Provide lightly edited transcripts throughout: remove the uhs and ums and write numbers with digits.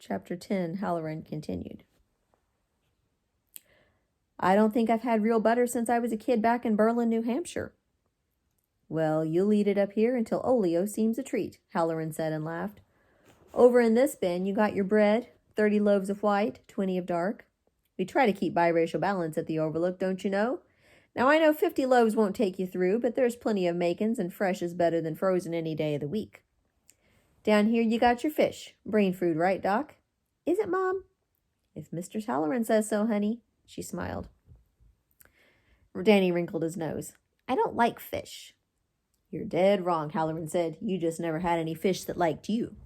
Chapter 10, Hallorann continued. I don't think I've had real butter since I was a kid back in Berlin, New Hampshire. Well, you'll eat it up here until Olio seems a treat, Hallorann said and laughed. Over in this bin, you got your bread, 30 loaves of white, 20 of dark. We try to keep biracial balance at the Overlook, don't you know? Now, I know 50 loaves won't take you through, but there's plenty of makin's, and fresh is better than frozen any day of the week. Down here you got your fish. Brain food, right, Doc? Is it, Mom? If Mr. Hallorann says so, honey, she smiled. Danny wrinkled his nose. I don't like fish. You're dead wrong, Hallorann said. You just never had any fish that liked you.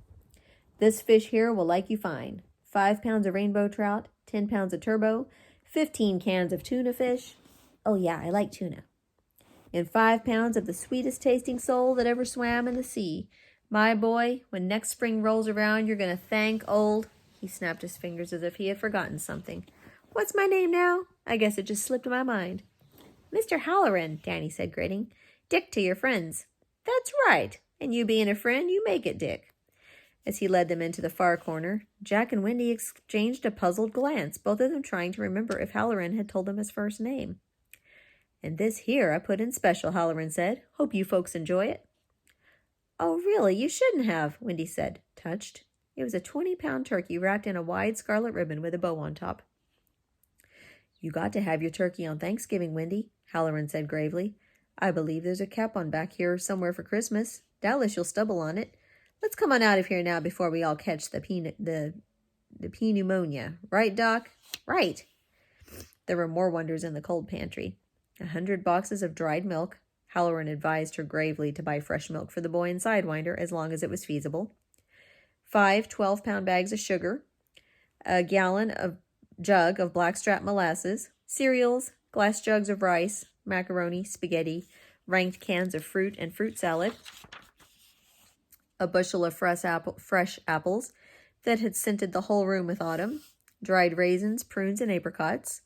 This fish here will like you fine. 5 pounds of rainbow trout, 10 pounds of turbo, 15 cans of tuna fish. Oh yeah, I like tuna. And 5 pounds of the sweetest tasting sole that ever swam in the sea. My boy, when next spring rolls around, you're going to thank old... He snapped his fingers as if he had forgotten something. What's my name now? I guess it just slipped my mind. Mr. Hallorann, Danny said, grinning. Dick to your friends. That's right. And you being a friend, you make it, Dick. As he led them into the far corner, Jack and Wendy exchanged a puzzled glance, both of them trying to remember if Hallorann had told them his first name. And this here I put in special, Hallorann said. Hope you folks enjoy it. Oh, really? You shouldn't have, Wendy said, touched. It was a 20-pound turkey wrapped in a wide scarlet ribbon with a bow on top. You got to have your turkey on Thanksgiving, Wendy, Hallorann said gravely. I believe there's a cap on back here somewhere for Christmas. Doubtless you'll stumble on it. Let's come on out of here now before we all catch the pneumonia. Right, Doc? Right. There were more wonders in the cold pantry. 100 boxes of dried milk. Hallorann advised her gravely to buy fresh milk for the boy and Sidewinder as long as it was feasible. 5 12-pound bags of sugar. A jug of blackstrap molasses. Cereals. Glass jugs of rice. Macaroni. Spaghetti. Ranked cans of fruit and fruit salad. A bushel of fresh apples that had scented the whole room with autumn. Dried raisins, prunes, and apricots.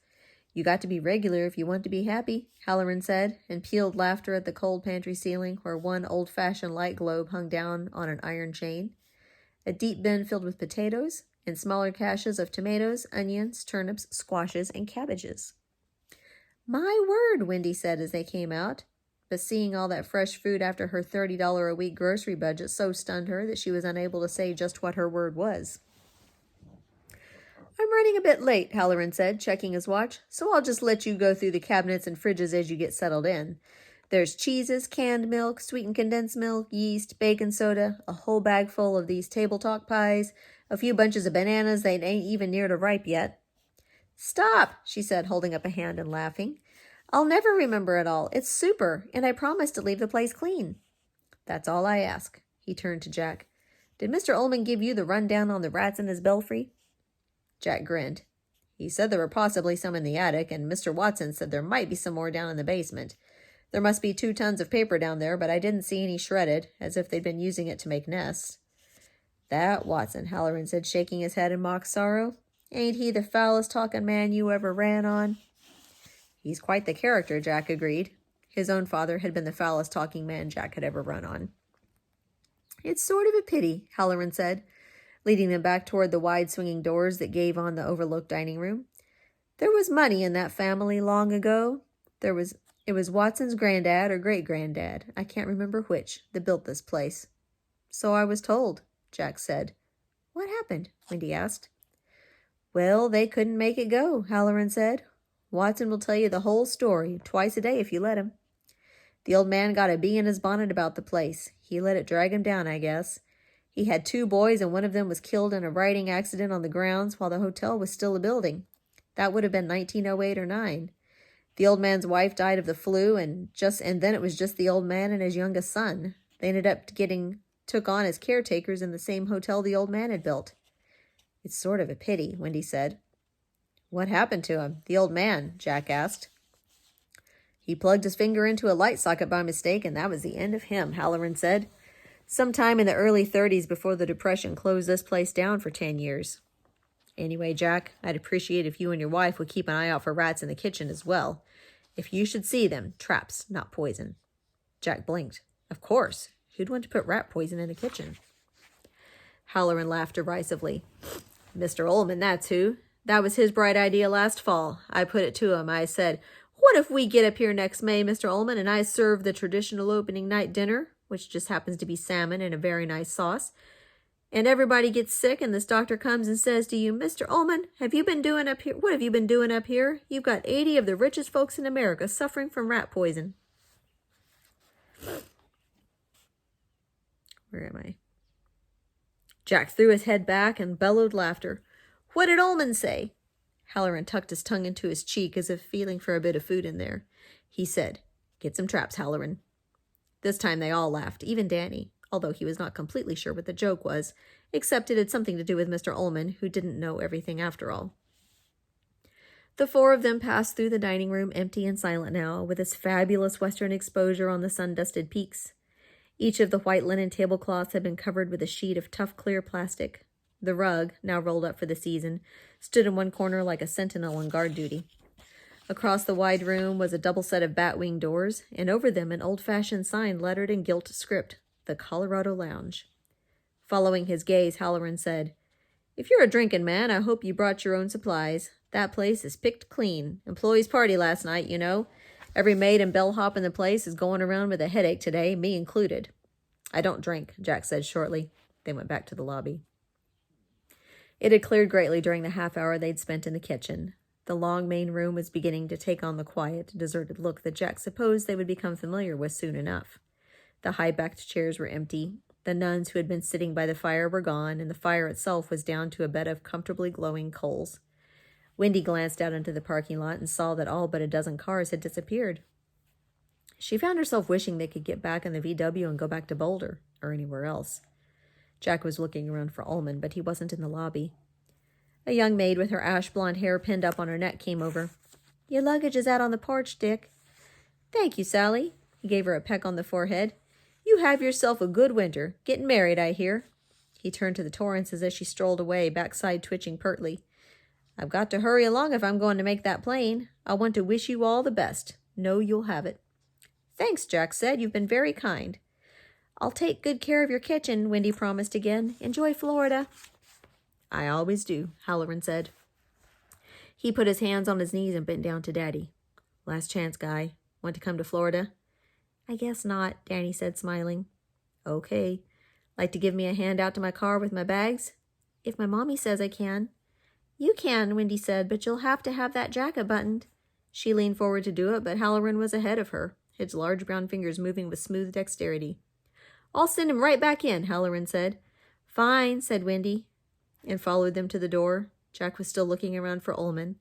You got to be regular if you want to be happy, Hallorann said, and pealed laughter at the cold pantry ceiling where one old-fashioned light globe hung down on an iron chain. A deep bin filled with potatoes and smaller caches of tomatoes, onions, turnips, squashes, and cabbages. My word, Wendy said as they came out. But seeing all that fresh food after her $30 a week grocery budget so stunned her that she was unable to say just what her word was. I'm running a bit late, Hallorann said, checking his watch, so I'll just let you go through the cabinets and fridges as you get settled in. There's cheeses, canned milk, sweetened condensed milk, yeast, baking soda, a whole bag full of these table talk pies, a few bunches of bananas that ain't even near to ripe yet. Stop, she said, holding up a hand and laughing. I'll never remember it all. It's super, and I promise to leave the place clean. That's all I ask. He turned to Jack. Did Mr. Ullman give you the rundown on the rats in his belfry? Jack grinned. He said there were possibly some in the attic, and Mr. Watson said there might be some more down in the basement. There must be 2 tons of paper down there, but I didn't see any shredded, as if they'd been using it to make nests. That Watson, Hallorann said, shaking his head in mock sorrow. Ain't he the foulest talking man you ever ran on? He's quite the character, Jack agreed. His own father had been the foulest talking man Jack had ever run on. It's sort of a pity, Hallorann said, leading them back toward the wide swinging doors that gave on the overlooked dining room. There was money in that family long ago. It was Watson's granddad or great-granddad, I can't remember which, that built this place. So I was told, Jack said. What happened? Wendy asked. Well, they couldn't make it go, Hallorann said. Watson will tell you the whole story, twice a day if you let him. The old man got a bee in his bonnet about the place. He let it drag him down, I guess. He had 2 boys, and one of them was killed in a riding accident on the grounds while the hotel was still a building. That would have been 1908 or 9. The old man's wife died of the flu, and then it was just the old man and his youngest son. They ended up took on as caretakers in the same hotel the old man had built. It's sort of a pity, Wendy said. What happened to him, the old man? Jack asked. He plugged his finger into a light socket by mistake, and that was the end of him, Hallorann said. Sometime in the early 30s before the Depression closed this place down for 10 years. Anyway, Jack, I'd appreciate if you and your wife would keep an eye out for rats in the kitchen as well. If you should see them, traps, not poison. Jack blinked. Of course. Who'd want to put rat poison in a kitchen? Hallorann laughed derisively. Mr. Ullman, that's who. That was his bright idea last fall. I put it to him. I said, what if we get up here next May, Mr. Ullman, and I serve the traditional opening night dinner, which just happens to be salmon and a very nice sauce, and everybody gets sick, and this doctor comes and says to you, Mr. Ullman, have you been doing up here? What have you been doing up here? You've got 80 of the richest folks in America suffering from rat poison. Where am I? Jack threw his head back and bellowed laughter. What did Ullman say? Hallorann tucked his tongue into his cheek as if feeling for a bit of food in there. He said, get some traps, Hallorann. This time they all laughed, even Danny, although he was not completely sure what the joke was, except it had something to do with Mr. Ullman, who didn't know everything after all. The four of them passed through the dining room, empty and silent now, with its fabulous western exposure on the sun-dusted peaks. Each of the white linen tablecloths had been covered with a sheet of tough, clear plastic. The rug, now rolled up for the season, stood in one corner like a sentinel on guard duty. Across the wide room was a double set of bat-wing doors, and over them an old-fashioned sign lettered in gilt script, the Colorado Lounge. Following his gaze, Hallorann said, if you're a drinking man, I hope you brought your own supplies. That place is picked clean. Employees' party last night, you know. Every maid and bellhop in the place is going around with a headache today, me included. I don't drink, Jack said shortly. They went back to the lobby. It had cleared greatly during the half hour they'd spent in the kitchen. The long main room was beginning to take on the quiet, deserted look that Jack supposed they would become familiar with soon enough. The high-backed chairs were empty. The nuns who had been sitting by the fire were gone, and the fire itself was down to a bed of comfortably glowing coals. Wendy glanced out into the parking lot and saw that all but a dozen cars had disappeared. She found herself wishing they could get back in the VW and go back to Boulder, or anywhere else. Jack was looking around for Ullman, but he wasn't in the lobby. A young maid with her ash-blonde hair pinned up on her neck came over. Your luggage is out on the porch, Dick. Thank you, Sally. He gave her a peck on the forehead. You have yourself a good winter. Getting married, I hear. He turned to the Torrances as she strolled away, backside twitching pertly. I've got to hurry along if I'm going to make that plane. I want to wish you all the best. Know you'll have it. Thanks, Jack said. You've been very kind. I'll take good care of your kitchen, Wendy promised again. Enjoy Florida. I always do, Hallorann said. He put his hands on his knees and bent down to Daddy. Last chance, Guy. Want to come to Florida? I guess not, Danny said, smiling. Okay. Like to give me a hand out to my car with my bags? If my mommy says I can. You can, Wendy said, but you'll have to have that jacket buttoned. She leaned forward to do it, but Hallorann was ahead of her, his large brown fingers moving with smooth dexterity. I'll send him right back in, Hallorann said. Fine, said Wendy, and followed them to the door. Jack was still looking around for Ullman.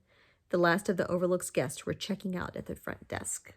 The last of the Overlook's guests were checking out at the front desk.